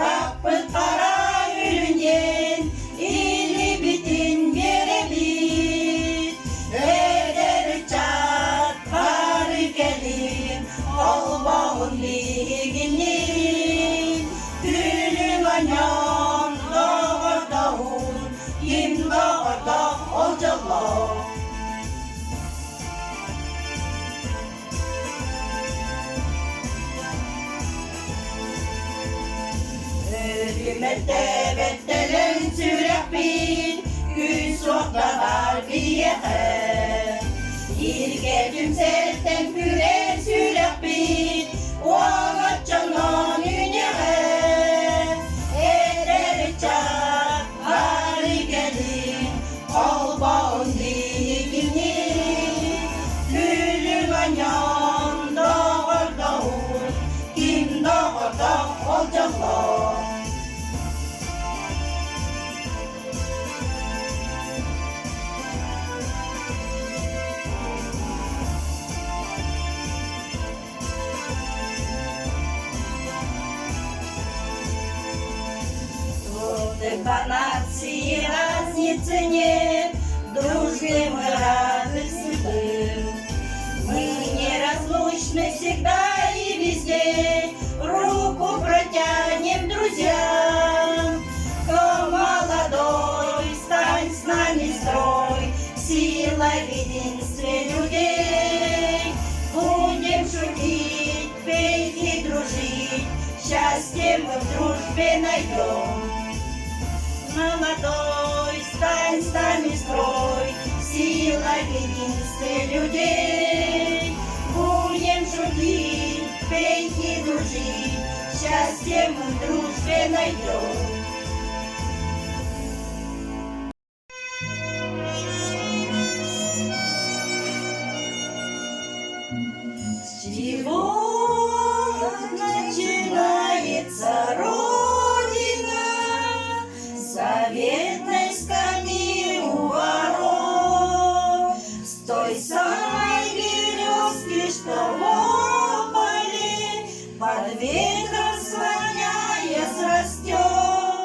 Rapı kara ürünyen, ili bitin gerebit. Eder çat bari gelin, ol bağın liginin. Gülün anyan, doğur doğur, kim doğur doğur olcalar. Ölümette bettelen sürepin, gün soğuklar bir yeter. İrgedim sertten küre sürepin, o ağaççalan ünyeğe. Eder çak bari gelin, ol bağın diginin. Gülün anyan doğur doğur, kim doğur doğur olcalar. В нации разницы нет, дружбе мы радостны был. Мы неразлучны всегда и везде, руку протянем друзьям. Кто молодой, стань с нами строй, сила в единстве людей. Будем шутить, петь и дружить, счастье мы в дружбе найдем. Молодой, стань с нами строй, сила в единстве людей. Будем шутить, петь и дружить, счастье мы в дружбе найдем. С чего начинается Родина? Заветной скамьи у ворот, с той самой березки, что в поле, под ветром склоняясь растет.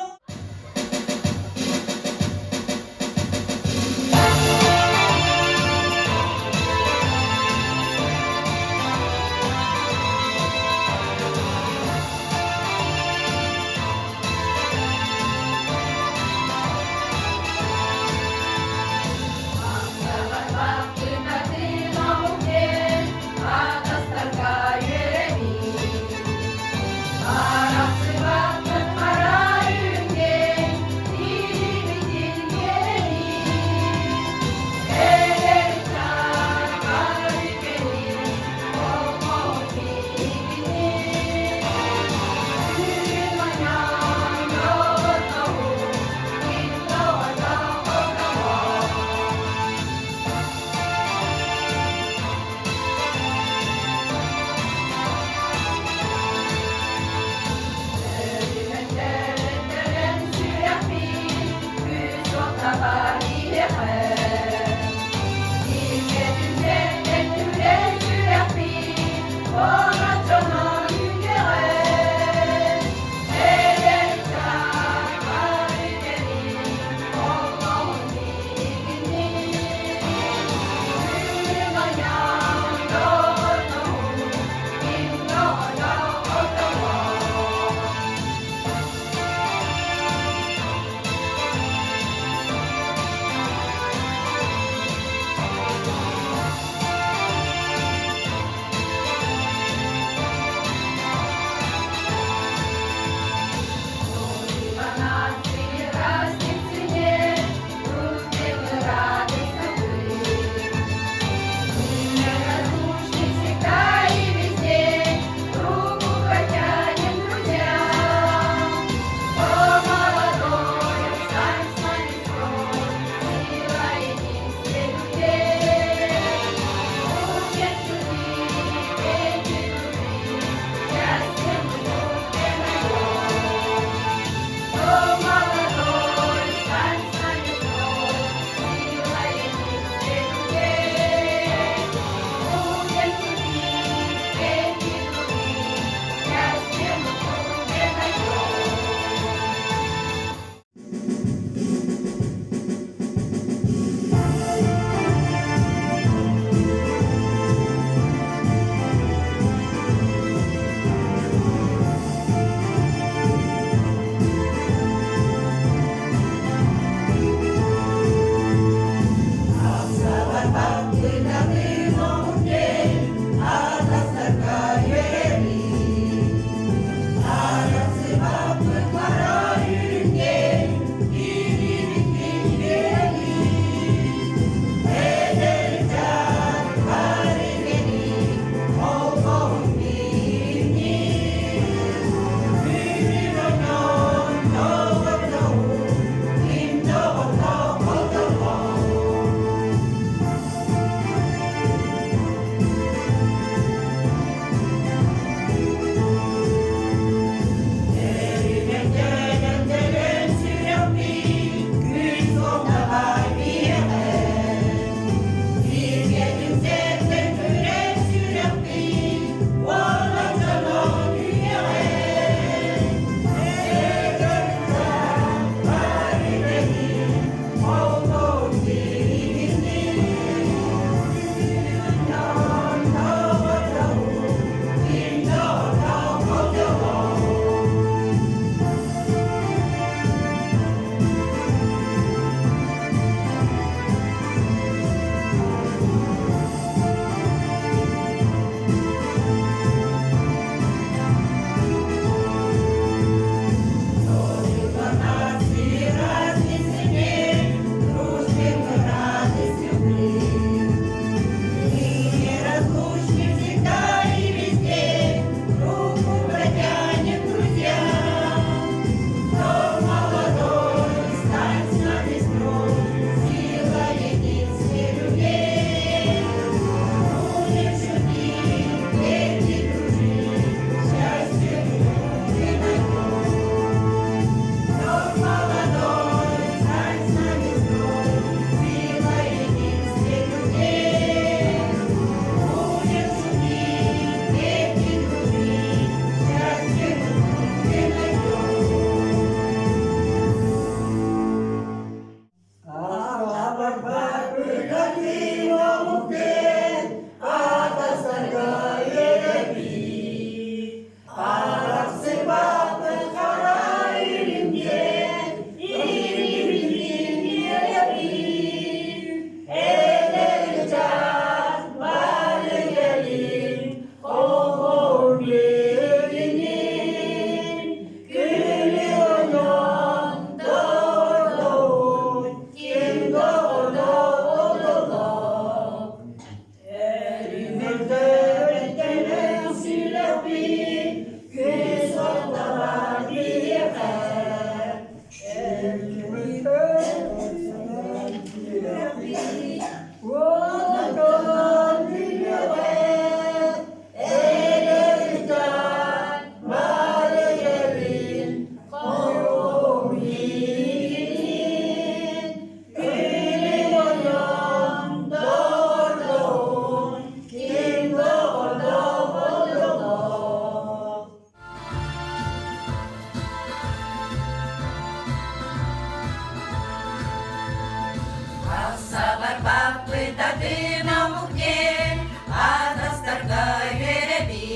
ты на муке, а дастардай вереби.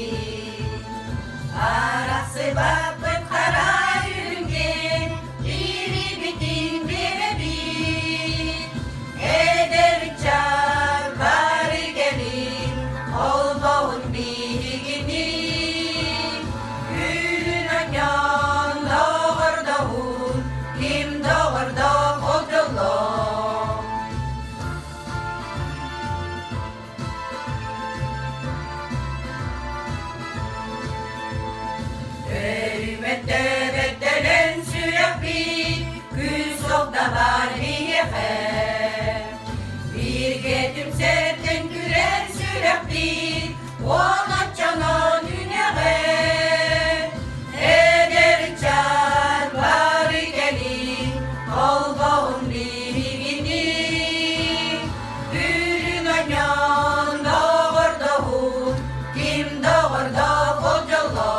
Арасы бапып қара үйренген, биребетин береби. Эдерчар бары келин, ол боғын бигини. Күлін ойнан доғыр доғын, ким доғыр доғ жолы. Hürmette bektelen sürek bir, küs olda var bir yeğe. Bir getim sertten güren sürek bir, ona canan üneğe. Eder çar var gelin, ol boğun birigini. Gülün oynan doğur doğur, kim doğur doğur jollo.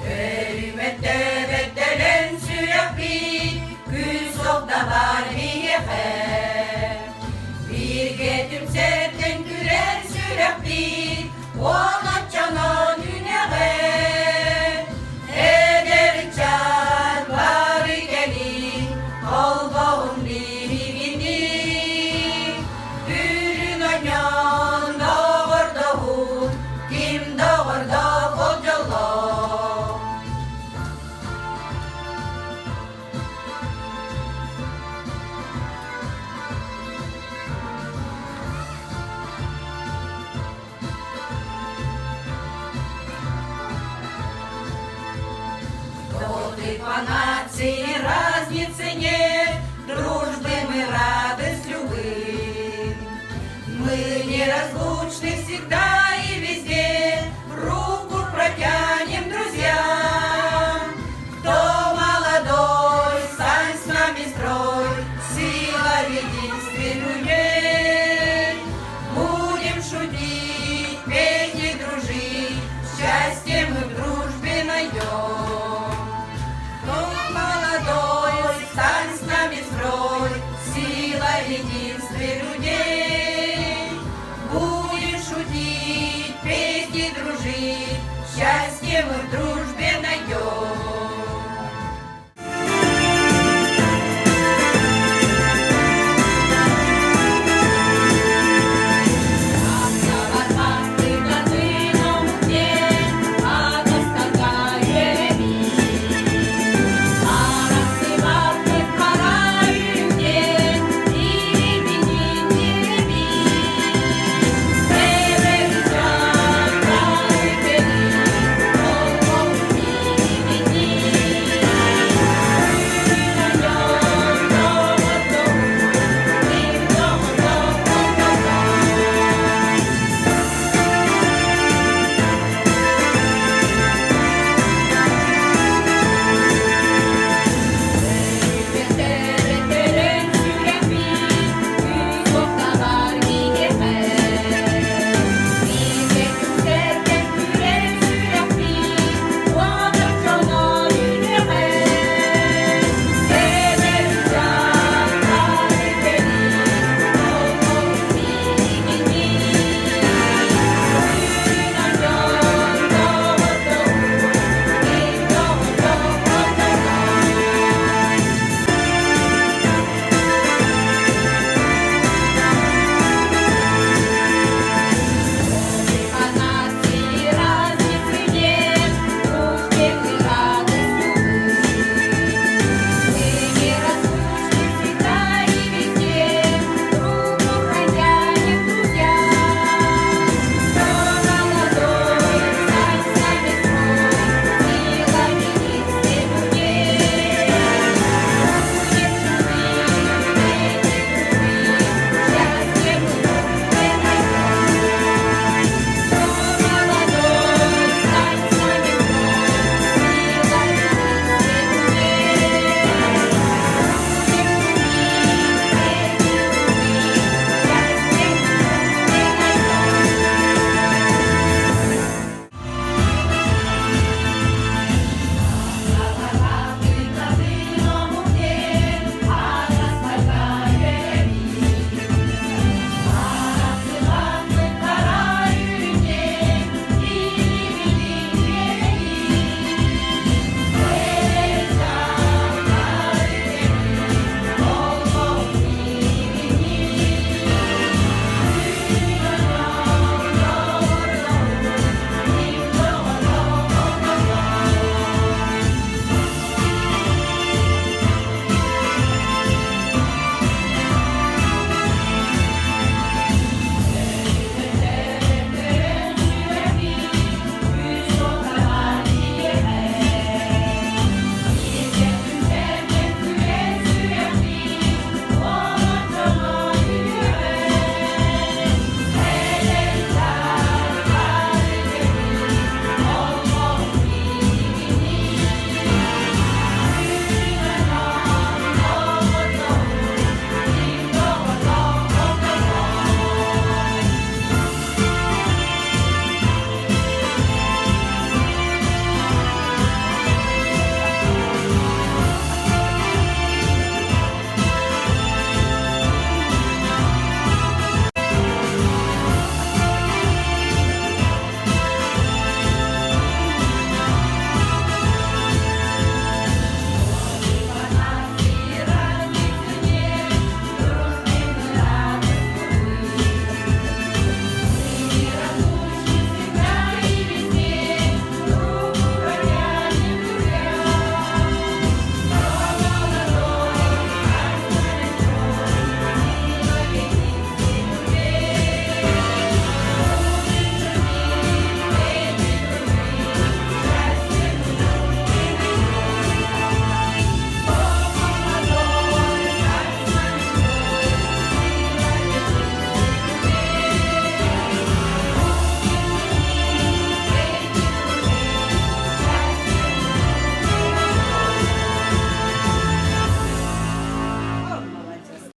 Hürmette bektelen sürek bir, küs olda var bir yeğe. Bir getim sertten güren sürek bir, ona canan üneğe. Eder çar var gelin, ol boğun birigini. Gülün oynan doğur doğur, kim doğur doğur jollo. Тут по нации разницы нет, дружбы мы рады с любым. Мы неразлучны всегда.